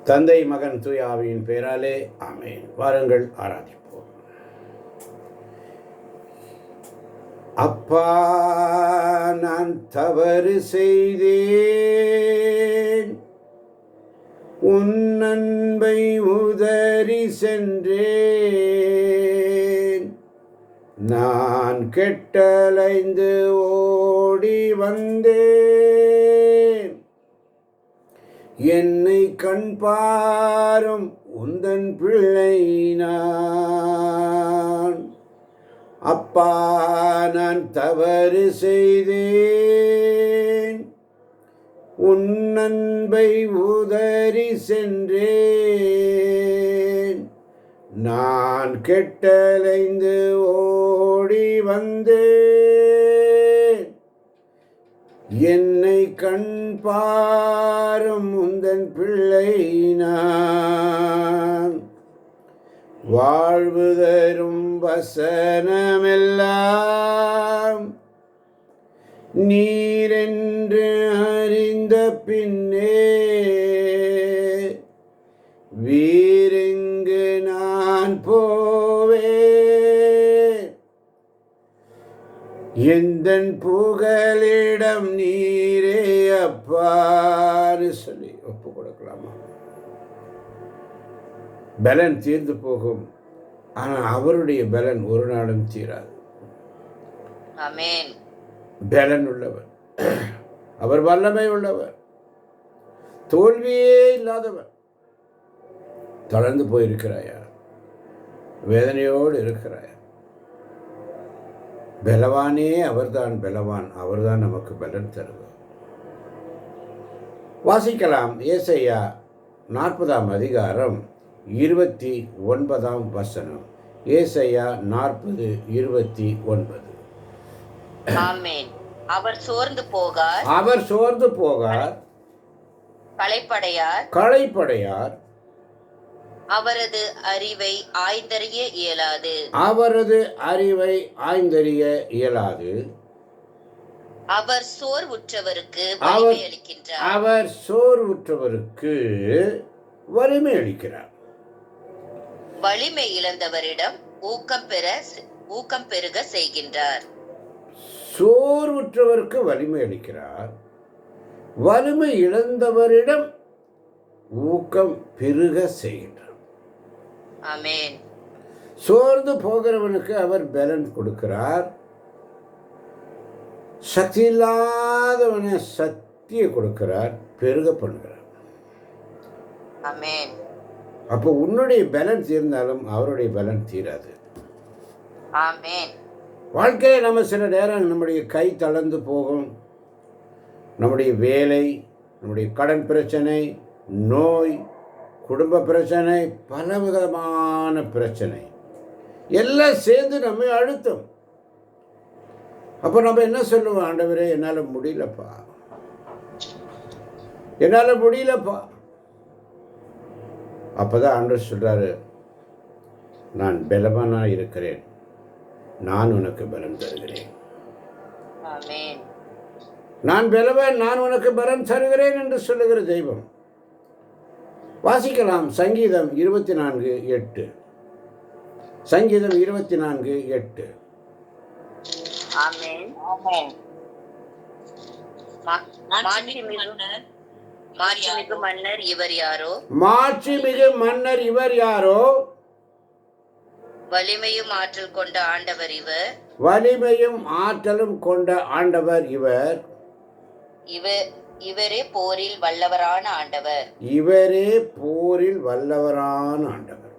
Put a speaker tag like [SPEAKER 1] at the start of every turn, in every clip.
[SPEAKER 1] தந்தை மகன் தூய ஆவியின் பெயராலே ஆமென். வாருங்கள் ஆராதிப்போம். அப்பா, நான் தவறு செய்தேன், உன் அன்பை உதறி சென்றேன். நான் கெட்டலைந்து ஓடி வந்தேன். என்னை கண் பாரும் உந்தன் பிள்ளை நான். அப்பா, நான் தவறு செய்தேன், உன் அன்பை உதறி சென்றேன். நான் கெட்டலைந்து ஓடி வந்தேன். என்னை கண் பாரும் உந்தன் பிள்ளை நான். வாழ்வு தரும் வசனமெல்லாம் நீரென்று அறிந்த பின்னே வீரெங்கு நான் போவேன். எந்தன் புகலிடம் நீரே அப்பான்னு சொல்லி ஒப்பு கொடுக்கலாமா? பலன் தீர்ந்து போகும், ஆனால் அவருடைய பலன் ஒரு நாளும் தீராது.
[SPEAKER 2] ஆமென்.
[SPEAKER 1] பலன் உள்ளவர், அவர் வல்லமை உள்ளவர், தோல்வியே இல்லாதவர். தளர்ந்து போயிருக்கிறாயா? வேதனையோடு இருக்கிறாயா? பலவானே அவர்தான் பலவான், அவர்தான் நமக்கு பலன் தருவார். வாசிக்கலாம். ஏசாயா 40ஆம் அதிகாரம் 29ஆம் வசனம். ஏசாயா 40:29.
[SPEAKER 2] ஆமென். அவர் சோர்ந்து போகார்,
[SPEAKER 1] அவர் சோர்ந்து போகார்,
[SPEAKER 2] களைப்படையார். அவரது அறிவை ஆய்ந்தறிய இயலாது.
[SPEAKER 1] அவரது அறிவை ஆய்ந்தறிய இயலாது.
[SPEAKER 2] அவர் சோர்வுற்றவருக்கு வலிமை அளிக்கின்றார்.
[SPEAKER 1] அவர் சோர்வுற்றவருக்கு வலிமை அளிக்கிறார்.
[SPEAKER 2] வலிமை இழந்தவரிடம் ஊக்கம் பெருக செய்கின்றார்.
[SPEAKER 1] சோர்வுற்றவருக்கு வலிமை அளிக்கிறார். வலிமை இழந்தவரிடம் ஊக்கம் பெருக செய்கின்றார்.
[SPEAKER 2] ஆமென்.
[SPEAKER 1] சோர்ந்து போகிறவனுக்கு அவர் பலன் கொடுக்கிறார். சக்தி இல்லாதவனை சக்தியை கொடுக்கிறார், பெருக பண்ணுகிறார்.
[SPEAKER 2] ஆமென்.
[SPEAKER 1] அப்போ உன்னுடைய பலன் தீர்ந்தாலும் அவருடைய பலன் தீராது.
[SPEAKER 2] ஆமென்.
[SPEAKER 1] வாழ்க்கையில் நம்ம சில நேரம் நம்முடைய கை தளர்ந்து போகும். நம்முடைய வேலை, நம்முடைய கடன் பிரச்சனை, நோய், குடும்ப பிரச்சனை, பலவிதமான பிரச்சனை எல்லாம் சேர்ந்து நம்மை அழுத்தும். அப்போ நம்ம என்ன சொல்லுவோம்? ஆண்டவரே, என்னால் முடியலப்பா, என்னால் முடியலப்பா. அப்போதான் ஆண்டவர் சொல்கிறாரு, நான் பலவானாக இருக்கிறேன், நான் உனக்கு பலம் தருகிறேன்.
[SPEAKER 2] ஆமென்.
[SPEAKER 1] நான் பலவான், நான் உனக்கு பலம் தருகிறேன் என்று சொல்லுகிற தெய்வம். வாசிக்கலாம். சங்கீதம் 24:8. சங்கீதம் 24:8.
[SPEAKER 2] ஆமென். மாட்சிமிகு மன்னர் இவர் யாரோ?
[SPEAKER 1] மாட்சிமிகு மன்னர் இவர் யாரோ?
[SPEAKER 2] வலிமையும் ஆற்றல் கொண்ட ஆண்டவர் இவர்.
[SPEAKER 1] வலிமையும் ஆற்றலும் கொண்ட ஆண்டவர் இவர்.
[SPEAKER 2] இவரே போரில் வல்லவரான ஆண்டவர்.
[SPEAKER 1] இவரே போரில் வல்லவரான ஆண்டவர்.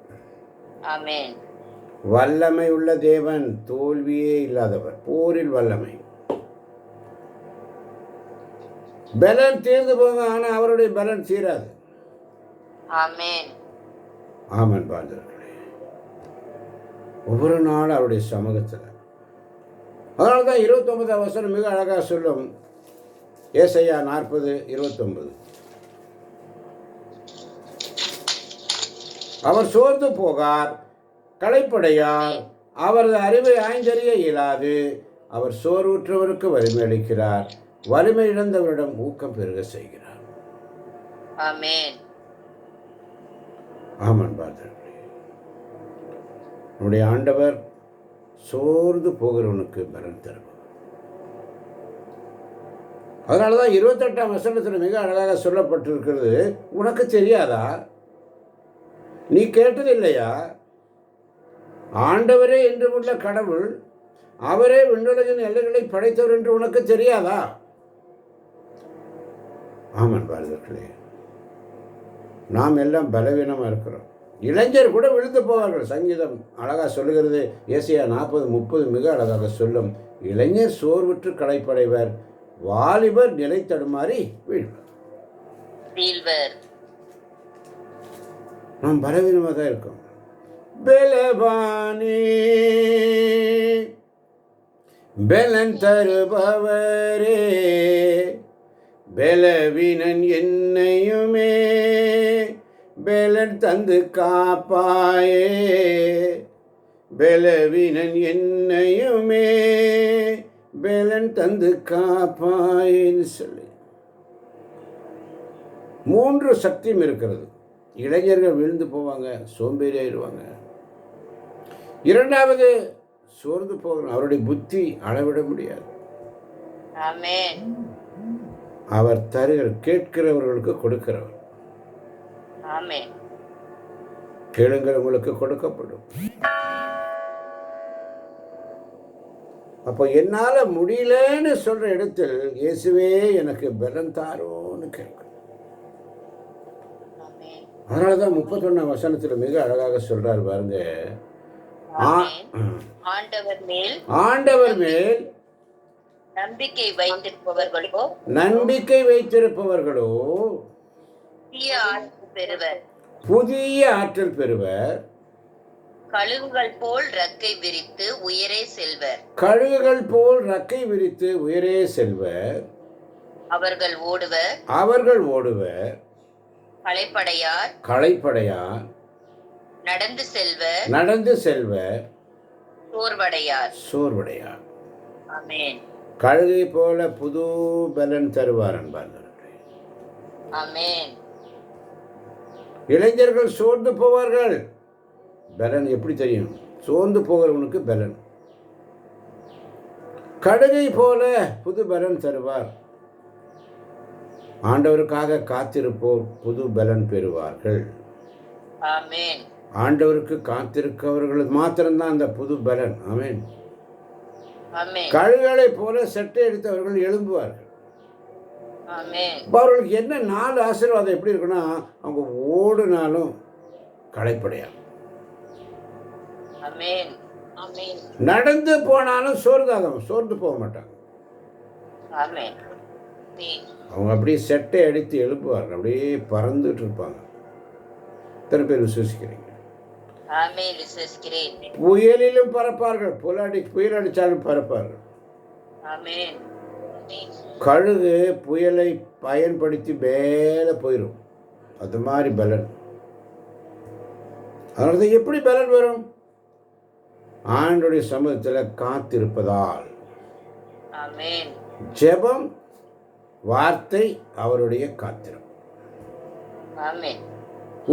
[SPEAKER 2] ஆமென்.
[SPEAKER 1] வல்லமை உள்ள தேவன், தோல்வியே இல்லாதவர், போரில் வல்லமை. பலன் தீர்ந்து போங்க, ஆனால் அவருடைய பலன் தீராது.
[SPEAKER 2] ஆமென்.
[SPEAKER 1] ஆமன் பாந்தர்களே, ஒவ்வொரு நாளும் அவருடைய சமூகத்தில். அதனால தான் 29ஆம் வசனம் மிக அழகாக சொல்லும். ஏசாயா 40:29. அவர் சோர்ந்து போகார், களைப்படையார், அவரது அறிவை ஆய்ந்தறிய இயலாது. அவர் சோர்வுற்றவருக்கு வலிமை அளிக்கிறார், வலிமை இழந்தவரிடம் ஊக்கம் பெருக செய்கிறார்.
[SPEAKER 2] ஆமென்.
[SPEAKER 1] ஆமாம் பாதர்களே, நம்முடைய ஆண்டவர் சோர்ந்து போகிறவனுக்கு பலன் தருவார். அதனால தான் 28ஆம் வசனத்தில் மிக அழகாக சொல்லப்பட்டிருக்கிறது, உனக்கு தெரியாதா, நீ கேட்டது இல்லையா, ஆண்டவரே என்று உள்ள கடவுள், அவரே விண்ணுலகின் எல்லைகளை படைத்தவர் என்று உனக்கு தெரியாதா? ஆமாம் பாரதர்களே, நாம் எல்லாம் பலவீனமாக இருக்கிறோம். இளைஞர் கூட விழுந்து போவார்கள். சங்கீதம் அழகாக சொல்லுகிறது, ஏசாயா 40:30 மிக அழகாக சொல்லும், இளைஞர் சோர்வுற்று களைப்படைவர், வாலிபர் நிலை தடுமாறி வீழ்வர். நாம் பலவீனமாக தான் இருக்கோம். பலவானே பலன் தருபவரே, பலவீனன் என்னையுமே பலன் தந்து காப்பாயே, பலவீனன் என்னையுமே பலன் தந்து காப்பாயேன்னு சொல்லி 3 சக்தியும் இருக்கிறது. இளைஞர்கள் விழுந்து போவாங்க, சோம்பேறி ஆயிடுவாங்க. 2வது சோர்ந்து போகணும், அவருடைய புத்தி அளவிட முடியாது. அவர் தருகிற, கேட்கிறவர்களுக்கு கொடுக்கிறவர். கேளுங்கள் உங்களுக்கு கொடுக்கப்படும். அப்போ என்னால் முடியலன்னு சொல்ற இடத்தில் இயேசுவே எனக்கு பலன் தாரோன்னு கேட்கும். அதனால தான் 31ஆம் வசனத்தில் மிக அழகாக சொல்றார் பாருங்க, ஆண்டவர் மேல்
[SPEAKER 2] நம்பிக்கை வைத்திருப்பவர்களோ
[SPEAKER 1] புதிய ஆற்றல் பெறுவர்,
[SPEAKER 2] கழுகுகள் போல் ரெக்கை விரித்து உயரே செல்வர்.
[SPEAKER 1] கழுகுகள் போல் ரெக்கை விரித்து உயரே செல்வர்.
[SPEAKER 2] அவர்கள் ஓடுவர்
[SPEAKER 1] களைப்படையார். நடந்து செல்வர் சோர்வடையார். கழுகை போல புது பலன் தருவார் அன்பார்களே. இளைஞர்கள் சோர்ந்து போவார்கள். பலன் எப்படி தெரியும்? சோர்ந்து போகிறவனுக்கு பலன். கடுகை போல புது பலன் தருவார். ஆண்டவருக்காக காத்திருப்போர் புது பலன் பெறுவார்கள். ஆண்டவருக்கு காத்திருக்கவர்கள் மாத்திரம்தான் அந்த புது பலன். ஆமென். கழுகளை போல செட்டை எடுத்தவர்கள் எழும்புவார்கள். அவர்களுக்கு என்ன 4 ஆசீர்வாதம் எப்படி இருக்குன்னா, அவங்க ஓடுனாலும் களைப்படையார், நடந்து போனாலும் சோர்ந்து போக மாட்டாங்க. அவங்க அப்படியே செட்டை அடித்து எழுப்புவார்கள், அப்படியே பறந்துட்டு இருப்பாங்க. எத்தனை பேர் விசுவசிக்கிறீங்க? புயலிலும் பறப்பார்கள், புயல் அடித்தாலும் பறப்பார்கள். கழுகு புயலை பயன்படுத்தி மேலே போயிடும். அது மாதிரி பலன். அதனால எப்படி பலன் வரும்? ஆண்டுடைய சமூகத்தில் காத்திருப்பதால். ஜெபம், வார்த்தை, அவருடைய காத்திரம்.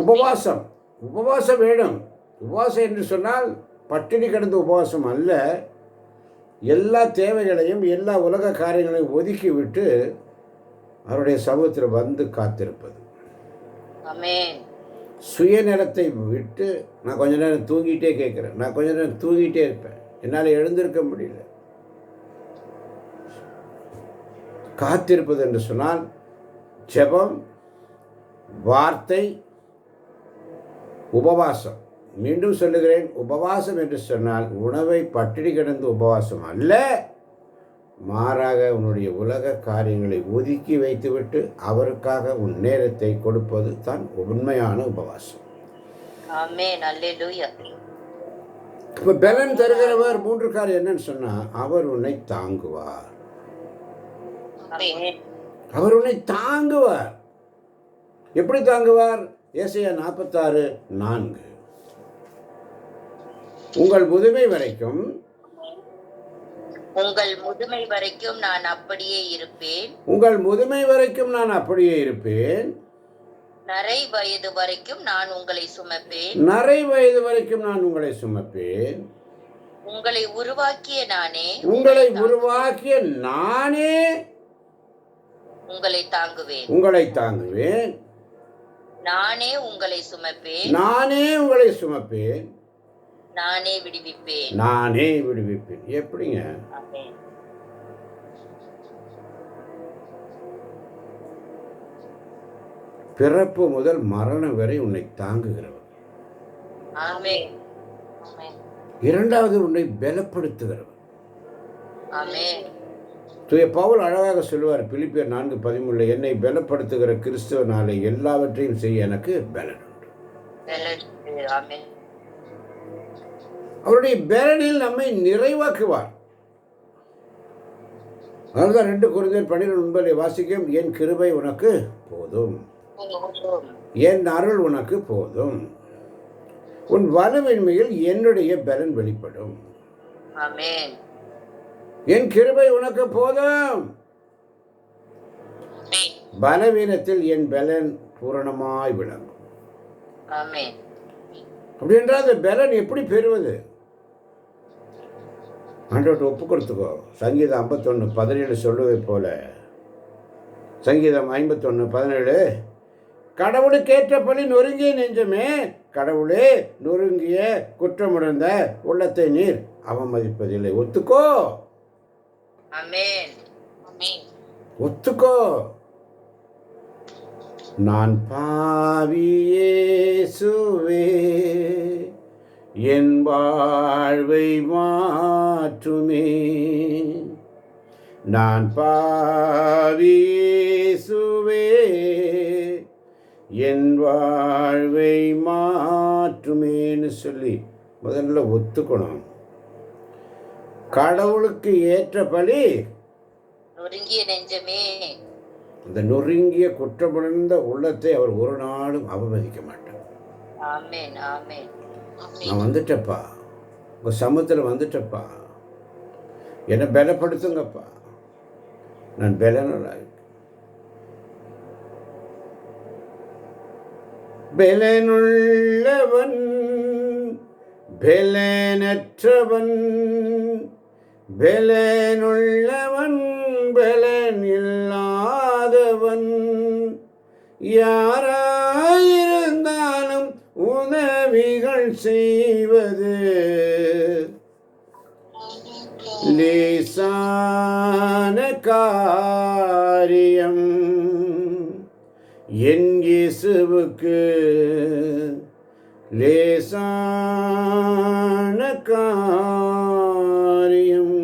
[SPEAKER 1] உபவாசம் வேணும். உபவாசம் என்று சொன்னால் பட்டினி கிடந்த உபவாசம் அல்ல. எல்லா தேவைகளையும் எல்லா உலக காரியங்களையும் ஒதுக்கி விட்டு அவருடைய சமூகத்தில் வந்து காத்திருப்பது. சுயநலத்தை விட்டு, நான் கொஞ்ச நேரம் தூங்கிட்டே கேட்குறேன், நான் கொஞ்ச நேரம் தூங்கிட்டே இருப்பேன், என்னால் எழுந்திருக்க முடியல. காத்திருப்பது என்று சொன்னால் ஜெபம், வார்த்தை, உபவாசம். மீண்டும் சொல்லுகிறேன், உபவாசம் என்று சொன்னால் உணவை பட்டினி கிடந்து உபவாசம் அல்ல. மாறாக உன்னுடைய உலக காரியங்களை ஒதுக்கி வைத்துவிட்டு அவருக்காக உன் நேரத்தை கொடுப்பது தான் உண்மையான உபவாசம். இப்போ பலன் தருகிறவர் 3 காரியம் என்னன்னு சொன்னா, அவர் உன்னை தாங்குவார். அவர் உன்னை தாங்குவார். எப்படி தாங்குவார்? ஏசாயா 46:4, உங்கள் முதுமை வரைக்கும்
[SPEAKER 2] நான் அப்படியே இருப்பேன்.
[SPEAKER 1] உங்கள் முதுமை வரைக்கும் நான் அப்படியே இருப்பேன்.
[SPEAKER 2] நரை வயது வரைக்கும் நான் உங்களை சுமப்பேன்.
[SPEAKER 1] நரை வயது வரைக்கும் நான் உங்களை சுமப்பேன்.
[SPEAKER 2] உங்களை உருவாக்கிய நானே
[SPEAKER 1] உங்களை உருவாக்கிய நானே
[SPEAKER 2] உங்களை தாங்குவேன்.
[SPEAKER 1] உங்களை தாங்குவேன்.
[SPEAKER 2] நானே உங்களை சுமப்பேன்.
[SPEAKER 1] நானே உங்களை சுமப்பேன்.
[SPEAKER 2] நானே விடுவிப்பேன்.
[SPEAKER 1] நானே விடுவிப்பேன். எப்படிங்க?
[SPEAKER 2] ஆமென்.
[SPEAKER 1] பிறப்பு முதல் மரணம் வரை உன்னை தாங்குகிறவர்.
[SPEAKER 2] ஆமென். ஆமென்.
[SPEAKER 1] இரண்டாவது உன்னை பலப்படுத்துகிறவர்.
[SPEAKER 2] ஆமென்.
[SPEAKER 1] தூய பவுல் அழகாக சொல்லுவார் பிலிப்பியர் 4:13, என்னை பலப்படுத்துகிற கிறிஸ்துவனாலே எல்லாவற்றையும் செய்ய எனக்கு பலன் உண்டு.
[SPEAKER 2] ஆமென்.
[SPEAKER 1] அவருடைய பலனில் நம்மை நிறைவாக்குவார். அதுதான் 2 கொரிந்தியர் 12:9 வாசிக்கும், என் கிருபை உனக்கு போதும், என் அருள் உனக்கு போதும், உன் வலுவின்மையில் என்னுடைய பலன் வெளிப்படும்.
[SPEAKER 2] ஆமென்.
[SPEAKER 1] என் கிருபை உனக்கு போதும். பலவீனத்தில் என் பலன் பூரணமாய் விளங்கும்.
[SPEAKER 2] ஆமென்.
[SPEAKER 1] அப்படி என்றால் அந்த பலன் எப்படி பெறுவது? ஆண்டவர்கிட்ட ஒப்பு கொடுத்துக்கோ. சங்கீதம் 51:17 சொல்லுவதை போல, சங்கீதம் 51:17, கடவுளுக்கேற்ற பலி நொறுங்கிய நெஞ்சமே, கடவுளே நொறுங்கிய குற்றமுடைந்த உள்ளத்தை நீர் அவமதிப்பதில்லை. ஒத்துக்கோ.
[SPEAKER 2] ஆமென். ஆமென்.
[SPEAKER 1] ஒத்துக்கோ. நான் பாவி இயேசுவே, என் வாழ்வை மாற்றுமே. நான் பாவி இயேசுவே, என் வாழ்வை மாற்றுமேன்னு சொல்லி முதல்ல ஒத்துக்கணும். கடவுளுக்கு ஏற்ற பலி
[SPEAKER 2] நொறுங்கிய நெஞ்சமே,
[SPEAKER 1] அந்த நொறுங்கிய குற்றமுடைந்த உள்ளத்தை அவர் ஒரு நாளும் அவமதிக்க மாட்டார்.
[SPEAKER 2] ஆமென். ஆமென்.
[SPEAKER 1] நான் வந்துட்டப்பா, உங்கள் சமூகத்தில் வந்துட்டப்பா, என்னை பலப்படுத்துங்கப்பா, நான் பலனுள்ளாய். பலனுள்ளவன் பலனற்றவன், பலனுள்ளவன் பலன் இல்லாதவன், யாராயிருந்தாலும் உதவிகள் செய்வது லேசான காரியம். என் இயேசுவுக்கு லேசான காரியம்.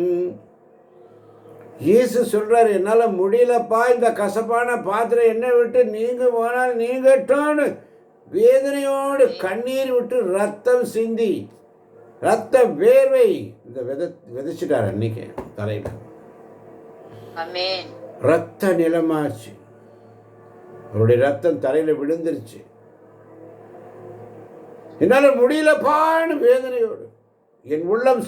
[SPEAKER 1] இயேசு சொல்றாரு, என்னால் முடியலப்பா, இந்த கசப்பான பாத்திரம் என்னை விட்டு நீங்க போனால் நீங்கட்டோன்னு வேதனையோடு கண்ணீர் விட்டு ரத்தம் சிந்தி ரத்த வேர்வை இந்த விதைச்சிட்டார் அன்னைக்கு தலையில்.
[SPEAKER 2] ஆமென்.
[SPEAKER 1] ரத்த நிலமாச்சு, அவருடைய ரத்தம் தலையில் விழுந்துருச்சு. என்னால் முடியலப்பான்னு வேதனையோடு, என் உள்ளம்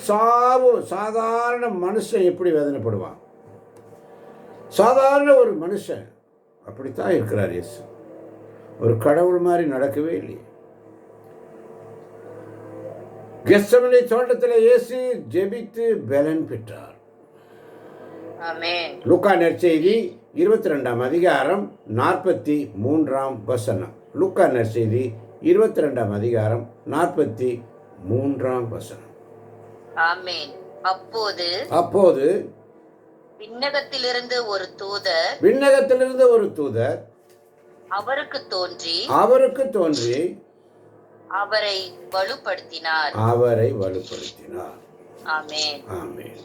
[SPEAKER 1] சாதாரண மனுஷன் எப்படி வேதனைப்படுவான்? சாதாரண ஒரு மனுஷன் அப்படித்தான் இருக்கிறார் இயேசு. ஒரு கடவுள் மாதிரி நடக்கவே இல்லையே. கெத்செமனே தோட்டத்தில் இயேசு ஜெபித்து பலன் பெற்றார்.
[SPEAKER 2] ஆமென்.
[SPEAKER 1] லூக்கா நற்செய்தி 22ஆம் அதிகாரம் 43ஆம் வசனம். லூக்கா நற்செய்தி 22ஆம் அதிகாரம் 43ஆம் வசனம்.
[SPEAKER 2] ஆமென். அப்போது விண்ணகத்திலிருந்து ஒரு தூதர் அவருக்கு தோன்றி அவரை வலுப்படுத்தினார். ஆமென்.
[SPEAKER 1] ஆமென்.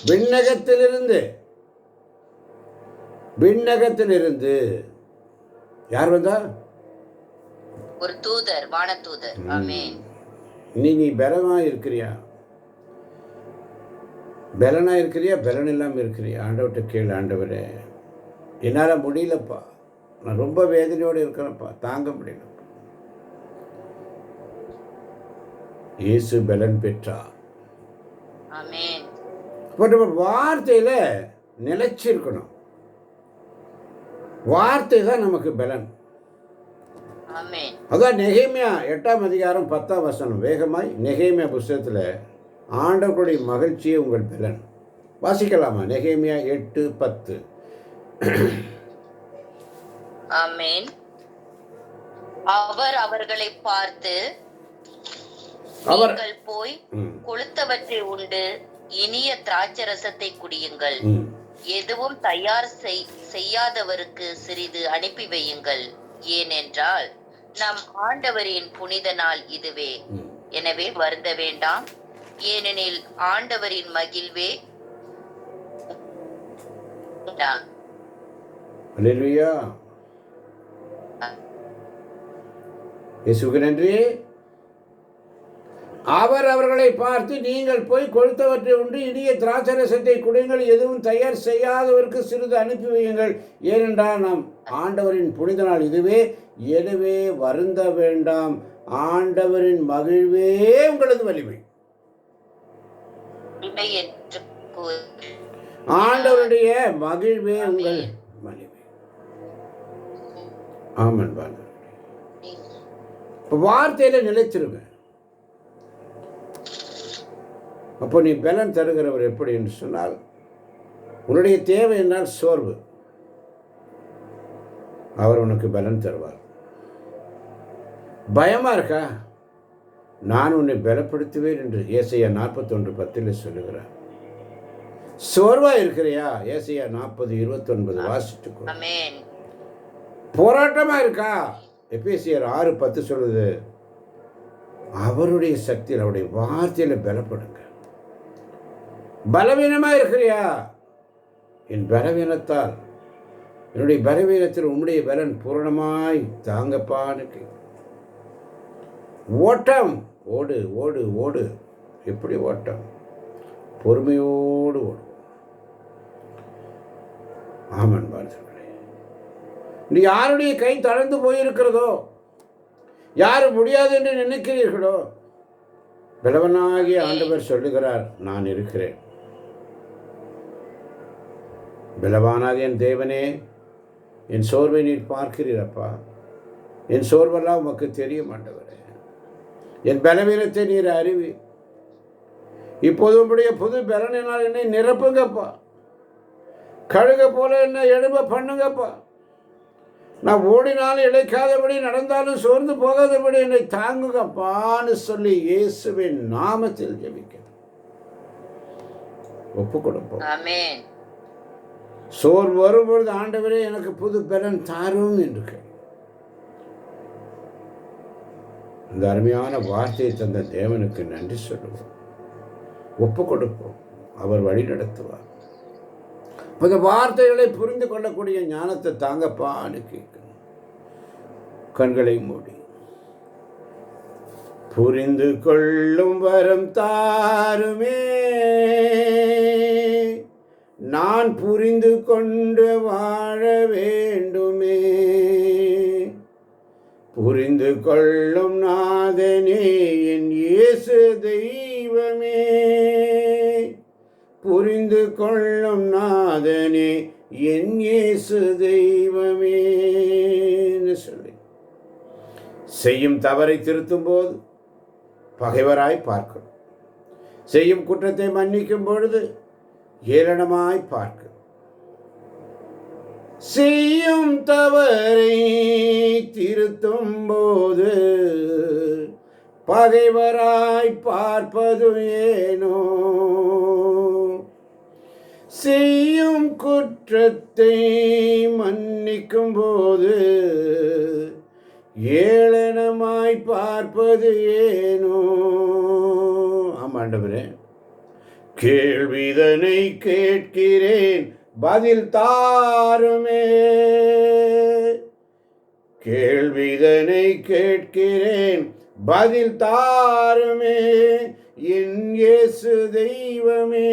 [SPEAKER 1] விண்ணகத்திலிருந்து யார் வந்தா?
[SPEAKER 2] ஒரு தூதர், வானதூதர். ஆமென்.
[SPEAKER 1] நீ பலனா இருக்கிறியா? பலனா இருக்கிறியா? பலன் இல்லாமல் இருக்கிறியா? ஆண்டவர்கிட்ட கேளு, ஆண்டவரே என்னால் முடியலப்பா, நான் ரொம்ப வேதனையோடு இருக்கிறேன்ப்பா, தாங்க முடியலப்பா. இயேசு பலன் பெற்றார்.
[SPEAKER 2] ஆமென்.
[SPEAKER 1] இப்போ நம்ம வார்த்தையில் நிலைச்சிருக்கணும். வார்த்தை தான் நமக்கு பலன்.
[SPEAKER 2] ஆமென்.
[SPEAKER 1] அதான் நெகேமியா 8ஆம் அதிகாரம் 10ஆம் வசனம். வேகமாய் நெகேமியா புஸ்தகத்தில் ஆண்டவருடைய மகிழ்ச்சியே உங்கள் பலன். வாசிக்கலாமா? நெகேமியா 8:10.
[SPEAKER 2] ஆமென். அவர் அவர்களை பார்த்து, நீங்கள் போய் கொழுத்தவற்றை உண்டு இனிய திராட்சரசத்தை குடியுங்கள். எதுவும் தயார் செய்யாதவருக்கு சிறிது அனுப்பி வையுங்கள். ஏனென்றால் நம் ஆண்டவரின் புனித நாள் இதுவே. எனவே வருந்த வேண்டாம், ஏனெனில் ஆண்டவரின் மகிழ்வே.
[SPEAKER 1] அல்லேலூயா. இயேசுவுக்கு நன்றி. அவர் அவர்களை பார்த்து, நீங்கள் போய் கொழுத்தவற்றை உண்டு இனிய திராட்சரசத்தை குடியுங்கள், எதுவும் தயார் செய்யாதவருக்கு சிறிது அனுப்பி வையுங்கள். ஏனென்றால் நாம் ஆண்டவரின் புனித நாள் இதுவே. எனவே வருந்த வேண்டாம், ஆண்டவரின் மகிழ்வே உங்களது வலிமை. ஆண்டவருடைய மகிழ்வே உங்கள் வலிமை. ஆமன். வார்த்தையில நிலைச்சிருங்க. அப்போ நீ பலன் தருகிறவர் எப்படி என்று சொன்னால், உன்னுடைய தேவை என்றால் சோர்வு, அவர் உனக்கு பலன் தருவார். பயமா இருக்கா? நான் உன்னை பலப்படுத்துவேன் என்று ஏசாயா 41:10 சொல்லுகிறார். சோர்வா இருக்கிறியா? ஏசாயா 40:29 வாசிச்சுக்கோ. போராட்டமா இருக்கா? எபேசியர் 6:10 சொல்லுது, அவருடைய சக்தியில், அவருடைய வார்த்தையில் பலப்படுங்க. பலவீனமா இருக்கிறியா? என் பலவீனத்தால், என்னுடைய பலவீனத்தில் உம்முடைய பலன் பூரணமாய் தாங்கப்பான்னு. ஓட்டம், ஓடு ஓடு ஓடு. எப்படி ஓட்டம்? பொறுமையோடு ஓடு. ஆமன். பாருங்களே, நீ யாருடைய கை தளர்ந்து போயிருக்கிறதோ, யாரு முடியாது என்று நினைக்கிறீர்களோ, பலவனாகிய ஆண்டவர் சொல்லுகிறார், நான் இருக்கிறேன். பலவானாகிய என் தேவனே, என் சோர்வை நீர் பார்க்கிறீரப்பா. என் சோர்வெல்லாம் உமக்கு தெரியும் ஆண்டவரே. என் பலவீனத்தை நீர் அறிவி. இப்போது உங்களுடைய புது பலனினால் என்னை நிரப்புங்கப்பா. கழுக போல என்ன எழும்ப பண்ணுங்கப்பா. நான் ஓடினாலும் இழைக்காதபடி, நடந்தாலும் சோர்ந்து போகாதபடி என்னை தாங்குங்கப்பான்னு சொல்லி இயேசுவின் நாமத்தில் ஜெபிக்க ஒப்பு கொடுப்போம். சோர்வு வரும்பொழுது, ஆண்டவரே எனக்கு புது பலன் தாரும் என்று கேள். இந்த அருமையான வார்த்தையை தந்த தேவனுக்கு நன்றி சொல்லுவோம், ஒப்பு கொடுப்போம். அவர் வழி நடத்துவார். இந்த வார்த்தைகளை புரிந்து கொள்ளக்கூடிய ஞானத்தை தாங்கப்பான்னு கேட்கணும். கண்களை மூடி, புரிந்து கொள்ளும் வரம் தாருமே, நான் புரிந்து கொண்டு வாழ வேண்டுமே. புரிந்து கொள்ளும் நாதனே, என் இயேசு தெய்வமே. புரிந்து கொள்ளும் நாதனே, என் இயேசு தெய்வமே சொல்லி செய்யும் தவறை திருத்தும் போது பகைவராய் பார்க்கணும். செய்யும் குற்றத்தை மன்னிக்கும் பொழுது ஏளனமாய் பார்க்க. செய்யும் தவறை திருத்தும் போது பகைவராய் பார்ப்பது ஏனோ. செய்யும் குற்றத்தை மன்னிக்கும் போது ஏளனமாய் பார்ப்பது ஏனோ. ஆமாண்டவரே, கேள்விதனை கேட்கிறேன், பதில் தாருமே. கேள்விதனை கேட்கிறேன், பதில் தாருமே. என் இயேசு தெய்வமே,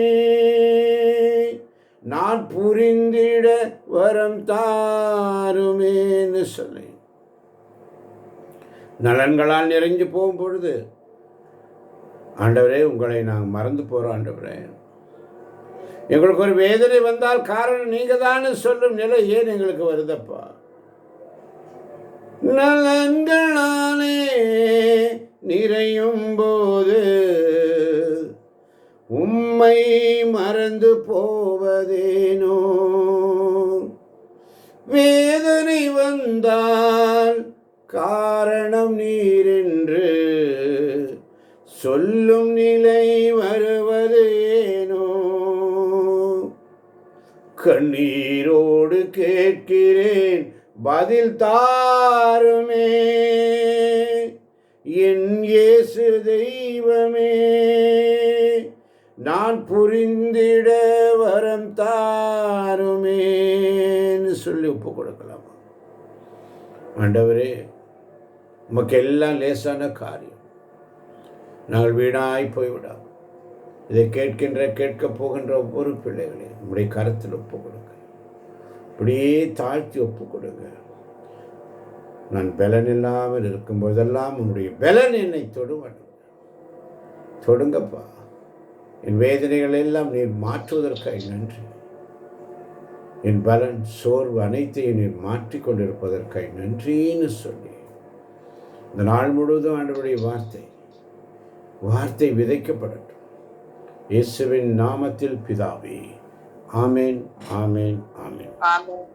[SPEAKER 1] நான் புரிந்திட வரம் தாருமேன்னு சொல்லி நலன்களால் நிறைஞ்சு போகும் பொழுது, ஆண்டவரே உங்களை நாங்கள் மறந்து போகிறோம். ஆண்டவரே, எங்களுக்கு ஒரு வேதனை வந்தால் காரணம் நீங்கள் தான் சொல்லும் நிலை ஏன் எங்களுக்கு வருதப்பா? நலன்களாலே நிறையும் போது உம்மை மறந்து போவதேனோ. வேதனை வந்தால் காரணம் நீரென்று சொல்லும் நிலை வருவதேனோ. கண்ணீரோடு கேட்கிறேன், பதில் தாருமே என் இயேசு தெய்வமே. நான் புரிந்திட வரம் தாருமேன்னு சொல்லி ஒப்பு கொடுக்கலாமா? ஆண்டவரே, உமக்கு எல்லாம் லேசான காரியம். நாங்கள் வீணாய் போய்விடாம். இதை கேட்கப் போகின்ற ஒவ்வொரு பிள்ளைகளையும் உங்களுடைய கருத்தில் ஒப்பு கொடுங்க. அப்படியே தாழ்த்தி ஒப்பு கொடுங்க. நான் பலன் இல்லாமல் இருக்கும்போதெல்லாம் உன்னுடைய பலன் என்னை தொடுங்கப்பா. என் வேதனைகள் எல்லாம் நீர் மாற்றுவதற்காக நன்றி. என் பலன் சோர்வு அனைத்தையும் நீர் மாற்றிக்கொண்டிருப்பதற்காக நன்றின்னு சொல்லி இந்த நாள் முழுவதும் ஆண்டவருடைய வார்த்தை விதைக்கப்படட்டும். இயேசுவின் நாமத்தில் பிதாவே, ஆமேன், ஆமேன், ஆமேன்.
[SPEAKER 2] ஆமென்.